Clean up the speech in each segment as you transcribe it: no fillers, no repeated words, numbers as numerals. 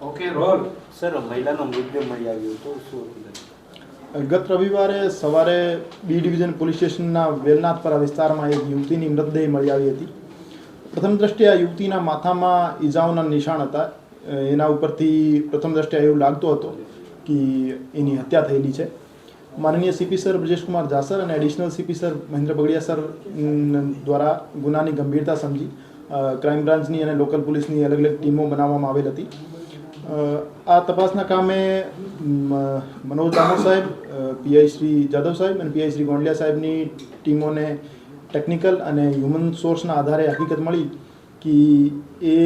Okay role sir મહિલાનો મૃતદેહ મળી આવ્યો તો શું ગત રવિવારે સવારે બી ડિવિઝન પોલીસ સ્ટેશનના વેલનાથપરા વિસ્તારમાં એક યુવતીની મૃતદેહ મળી આવી હતી. પ્રથમ દ્રષ્ટિએ આ યુવતીના માથામાં ઈજાઓના નિશાન હતા. એના ઉપરથી પ્રથમ દ્રષ્ટિએ એવું લાગતું હતું કે એની હત્યા થયેલી છે. માનનીય સીપી સર બ્રજેશકુમાર જાસર અને additional CP sir Mahendra Bagadia sir દ્વારા ગુનાની ગંભીરતા સમજી ક્રાઇમ બ્રાન્ચની અને લોકલ પોલીસની અલગ અલગ ટીમો બનાવવામાં આવેલ હતી. આ તપાસના કામે મનોજ દામો સાહેબ, પીઆઈ શ્રી જાદવ સાહેબ અને પીઆઈ શ્રી ગોંડલિયા સાહેબની ટીમોને ટેકનિકલ અને હ્યુમન સોર્સના આધારે હકીકત મળી કે એ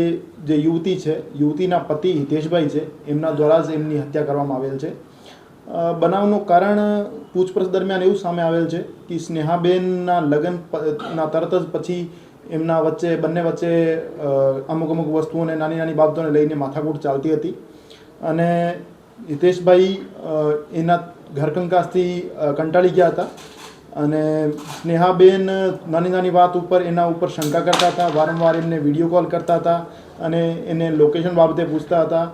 જે યુવતી છે, યુવતીના પતિ હિતેશભાઈ છે, એમના દ્વારા જ એમની હત્યા કરવામાં આવેલ છે. બનાવનું કારણ પૂછપરછ દરમિયાન એવું સામે આવેલ છે કે સ્નેહાબેનના લગ્નના તરત જ પછી એમના વચ્ચે બંને વચ્ચે અમુક વસ્તુઓને નાની નાની બાબતોને લઈને માથાકૂટ ચાલતી હતી અને હિતેશભાઈ એના ઘરકંકાસથી કંટાળી ગયા હતા અને સ્નેહાબેન નાની નાની વાત ઉપર એના ઉપર શંકા કરતા હતા. વારંવાર એમને વિડીયો કોલ કરતા હતા અને એને લોકેશન બાબતે પૂછતા હતા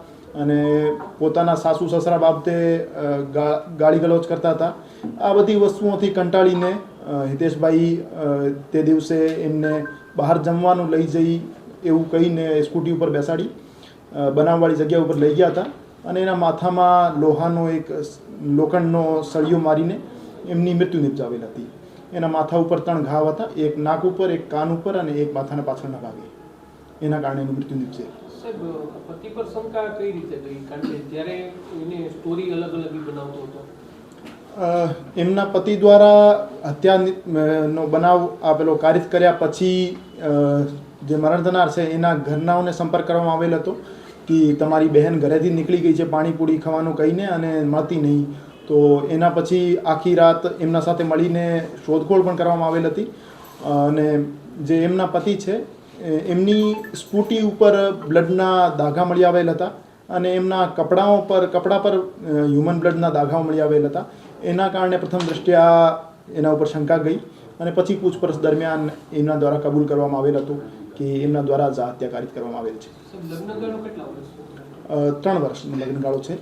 અને પોતાના સાસુ સસરા બાબતે ગાળી ગલોચ કરતા હતા. આ બધી વસ્તુઓથી કંટાળીને હિતેશભાઈ તે દિવસે એમને બહાર જમવાનું લઈ જઈ એવું કહીને સ્કૂટી ઉપર બેસાડી બનાવવાળી જગ્યા ઉપર લઈ ગયા હતા અને એના માથામાં લોહાનો એક લોખંડનો સળિયો મારીને એમની મૃત્યુ નિપજાવેલ હતી. એના માથા ઉપર 3 ઘાવ હતા, એક નાક ઉપર, એક કાન ઉપર અને એક માથાના પાછળના ભાગે. એના કારણે એનું મૃત્યુ નિપજેલ. સાહેબ, પતિ પર શંકા કઈ રીતે ગઈ? કારણ કે જ્યારે એને સ્ટોરી અલગ અલગ બનાવતો હતો. એમના પતિ દ્વારા હત્યાનો બનાવ આપેલો કારિત કર્યા પછી જે મરણ થનાર છે એના ઘરનાઓને સંપર્ક કરવામાં આવેલ હતો કે તમારી બહેન ઘરેથી નીકળી ગઈ છે પાણીપુરી ખાવાનું કહીને અને મળતી નહીં. તો એના પછી આખી રાત એમના સાથે મળીને શોધખોળ પણ કરવામાં આવેલ હતી અને જે એમના પતિ છે એમની સ્કૂટી ઉપર બ્લડના દાગા મળી આવેલ હતા અને એમના કપડા પર હ્યુમન બ્લડના દાગાઓ મળી આવેલ હતા. એના કારણે પ્રથમ દ્રષ્ટિએ એના ઉપર શંકા ગઈ અને પછી પૂછપરછ દરમિયાન એમના દ્વારા કબૂલ કરવામાં આવેલ હતું કે એમના દ્વારા જ હત્યા કારિત કરવામાં આવેલ છે. લગ્નગાળો કેટલા વર્ષ? 3 વર્ષનો લગ્નગાળો છે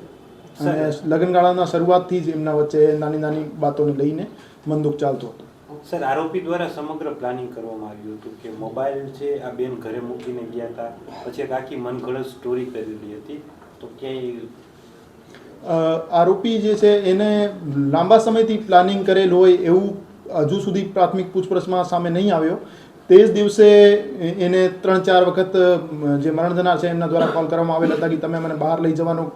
અને લગ્નગાળાના શરૂઆતથી જ એમના વચ્ચે નાની નાની બાતોને લઈને મનદુખ ચાલતો હતો. સર, આરોપી દ્વારા સમગ્ર પ્લાનિંગ કરવામાં આવ્યું હતું કે મોબાઈલ છે આ બેન ઘરે મૂકીને ગયા હતા, પછી એક આખી મનગળત સ્ટોરી કરેલી હતી. તો ક્યાંય આરોપી જે છે એને લાંબા સમયથી પ્લાનિંગ કરેલ હોય એવું હજુ સુધી પ્રાથમિક પૂછપરછમાં સામે નહીં આવ્યો. તે જ દિવસે એને 3-4 વખત જે મરણ થનાર છે એમના દ્વારા કોલ કરવામાં આવેલ હતા કે તમે મને બહાર લઈ જવાનું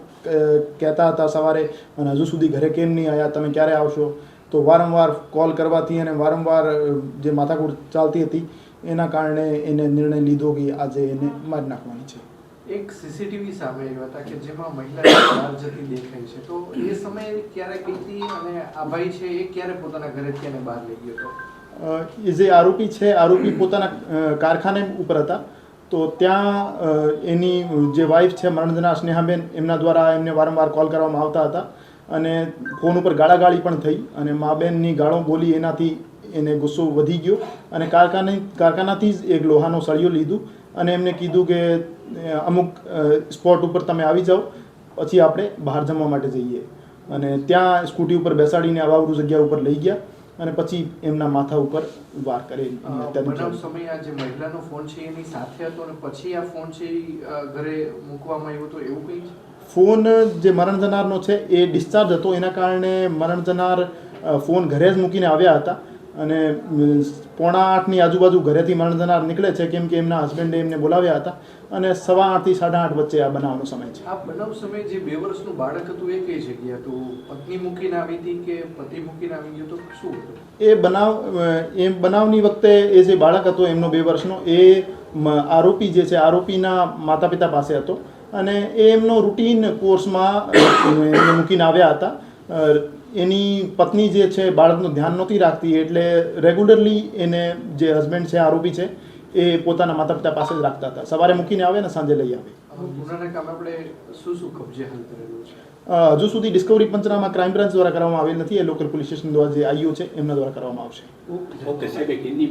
કહેતા હતા સવારે અને હજુ સુધી ઘરે કેમ નહીં આવ્યા, તમે ક્યારે આવશો? તો વારંવાર કોલ કરવાથી અને વારંવાર જે માથાકૂટ ચાલતી હતી એના કારણે એને નિર્ણય લીધો કે આજે એને મારી નાખવાની છે. એક સીસીટીવી સામે આવ્યા હતા કે જેમાં મહિલા બહાર જતી દેખાય છે, તો એ સમયે ક્યારે ગઈ હતી અને આ ભાઈ છે એ ક્યારે પોતાના ઘરેથી એને બહાર લઈ ગયો હતો? એ જે આરોપી છે, આરોપી પોતાના કારખાને ઉપર હતા તો ત્યાં એની જે વાઈફ છે મરણજના સ્નેહાબેન એમના દ્વારા એમને વારંવાર કોલ કરવામાં આવતા હતા અને ફોન ઉપર ગાળાગાળી પણ થઈ અને મા બેનની ગાળો બોલી એનાથી એને ગુસ્સો વધી ગયો અને કારખાનાથી જ એક લોહાનો સળિયો લીધું અને એમને કીધું કે અમુક સ્પોટ ઉપર તમે આવી જાઓ પછી આપણે બહાર જમવા માટે જઈએ અને ત્યાં સ્કૂટી ઉપર બેસાડીને અવાવરૂ જગ્યા ઉપર લઈ ગયા અને પછી એમના માથા ઉપર વાર કરે. બનાવ સમયે આ જે મહિલાનો ફોન છે એની સાથે હતો અને પછી આ ફોન છે ઘરે મૂકવામાં આવ્યો હતો એવું કંઈ? ફોન જે મરણ જનારનો છે એ ડિસ્ચાર્જ હતો, એના કારણે મરણ જનાર ફોન ઘરે જ મૂકીને આવ્યા હતા અને 7:45ની આજુબાજુ ઘરેથી મરણ જનાર નીકળે છે કેમ કે એમના હસબન્ડે એમને બોલાવ્યા હતા અને 8:15 થી 8:30 વચ્ચે આ બનાવનો સમય છે. આ બનાવ સમયે જે 2 વર્ષનું બાળક હતું એ કઈ જગ્યા હતું? પત્ની મૂકીને આવી હતી કે પતિ મૂકીને આવી ગયો તો શું હતું? એ બનાવની વખતે એ જે બાળક હતો એમનો 2 વર્ષનો એ આરોપી જે છે આરોપીના માતા પિતા પાસે હતો અને એ એમનો રૂટીન કોર્સમાં એમને મૂકીને આવ્યા હતા. એની પત્ની જે છે બાળકનું ધ્યાન નહોતી રાખતી એટલે રેગ્યુલરલી એને જે હસબન્ડ છે આરોપી છે એ પોતાના માતા પિતા પાસે જ રાખતા હતા. સવારે મૂકીને આવે ને સાંજે લઈ આવે. ગુનાના કામે આપણે શું કબજે હાલ કરેલું છે? હજુ સુધી ડિસ્કવરી પંચનામા ક્રાઇમ બ્રાન્ચ દ્વારા કરવામાં આવેલ નથી. એ લોકલ પોલીસ સ્ટેશન દ્વારા જે આઈઓ છે એમના દ્વારા કરવામાં આવશે. ઓકે સાહેબ, એક હિન્દી